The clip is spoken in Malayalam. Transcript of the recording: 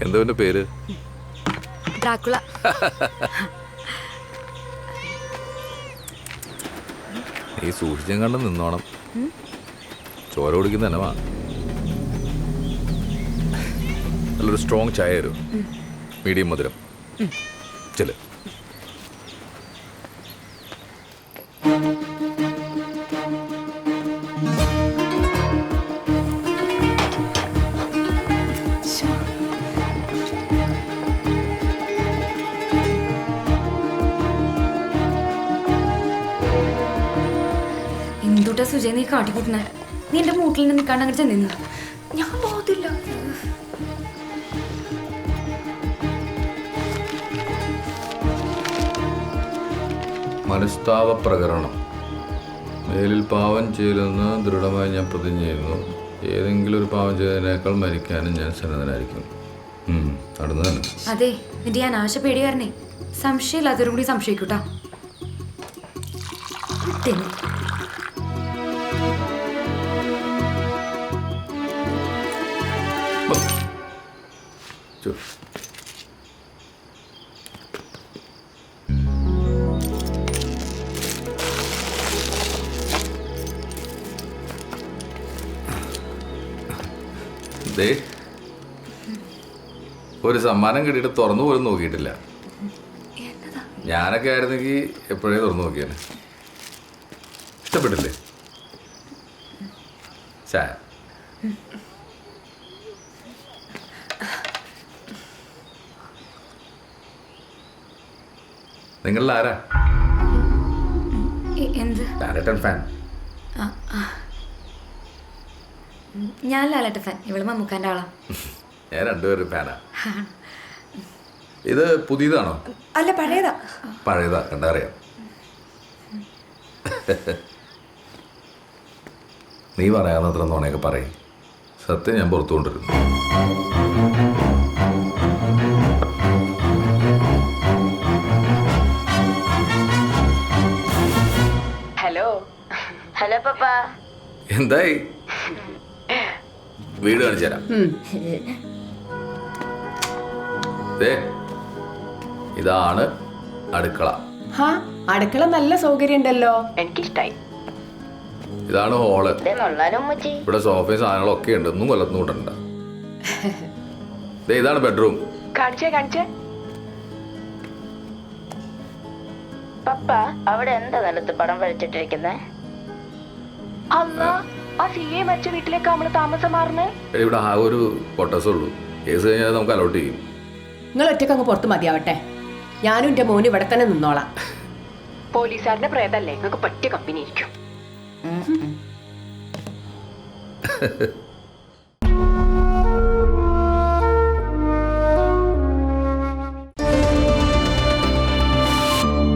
എന്താ പേര്? ഡ്രാക്കുള. നീ സൂക്ഷിച്ചും കണ്ട് നിന്നോണം. ചോര കുടിക്കുന്ന തന്നെ വാ. നല്ലൊരു സ്ട്രോങ് ചായ തരും, മീഡിയം മധുരം. ചെല്. എന്തുട്ടാ സുജയ് നീ കാട്ടിക്കൂട്ടണേ? നീ എന്റെ മൂട്ടിൽ നിന്ന് നിൽക്കാണ്ട് അങ്ങനെ ചെന്നു. ഞാൻ പോകത്തില്ല. മനസ്താവ പ്രകരണം. മേലിൽ പാവം ചെയ്യലെന്ന് ദൃഢമായി ഞാൻ പ്രതിജ്ഞ ചെയ്യുന്നു. ഏതെങ്കിലും ഒരു പാവം ചെയ്തതിനേക്കാൾ മരിക്കാനും ഞാൻ സന്നദ്ധനായിരിക്കും. നടന്നു തന്നെ. അതെ, നിന്റെ ഞാൻ ആശ പേടിയായിരുന്നേ. സംശയമില്ലാത്തവരും കൂടി സംശയിക്കൂട്ടാ. ഒരു സമ്മാനം കിട്ടിയിട്ട് തുറന്നു പോലും നോക്കിയിട്ടില്ല. ഞാനൊക്കെ ആയിരുന്നെങ്കിൽ എപ്പോഴേ തുറന്നു നോക്കിയാണ്. ഇഷ്ടപ്പെട്ടില്ലേ? ചായ. നിങ്ങളിൽ ആരാ ലാലേട്ടൻ ഫാൻ? ഞാൻ ലാലേട്ടൻ ഫാൻ. ഇവള് മമ്മൂക്കാൻ്റെ ആളാ. ഞാൻ രണ്ടുപേരും ഫാനാ. ഇത് പുതിയതാണോ? അല്ല, പഴയതാ. പഴയതാ, കണ്ടറിയാം. നീ പറയാവുന്നത്ര നോണയൊക്കെ പറയും. സത്യം ഞാൻ പുറത്തു കൊണ്ടിരുന്നു. ഹലോ. ഹലോ പപ്പ. എന്തായി? വീട് കാണിച്ചു തരാം. ഇതാണ് അടുക്കള. അടുക്കള നല്ല സൗകര്യം ഉണ്ടല്ലോ, എനിക്കിഷ്ടായി. ഇതാണ് ഹോള്. ഇവിടെ സോഫയും സാധനങ്ങളൊക്കെ ഉണ്ട്. ഒന്നും കൊല്ലത്തും കൂട്ടണ്ട. ഇതാണ് ബെഡ്റൂം. കാണിച്ചേ. പപ്പ, അവിടെ എന്താ നിലത്ത് പടം വരച്ചിട്ടിരിക്കുന്നേ? ആ സിയെ മരിച്ച വീട്ടിലേക്ക് നമ്മള് താമസം മാറുന്നേ. ഇവിടെ ആ ഒരു പൊട്ടസേ ഉള്ളൂ. കേസ് കഴിഞ്ഞാൽ നമുക്ക് അലോട്ട് ചെയ്യും. നിങ്ങൾ ഒറ്റക്ക് അങ്ങ് പുറത്ത് മതിയാവട്ടെ. ഞാനും എന്റെ മോന് ഇവിടെ തന്നെ നിന്നോളാം. പോലീസുകാരന്റെ പ്രേതല്ലേ, നിങ്ങൾക്ക് പറ്റിയ കമ്പനി ഇരിക്കും.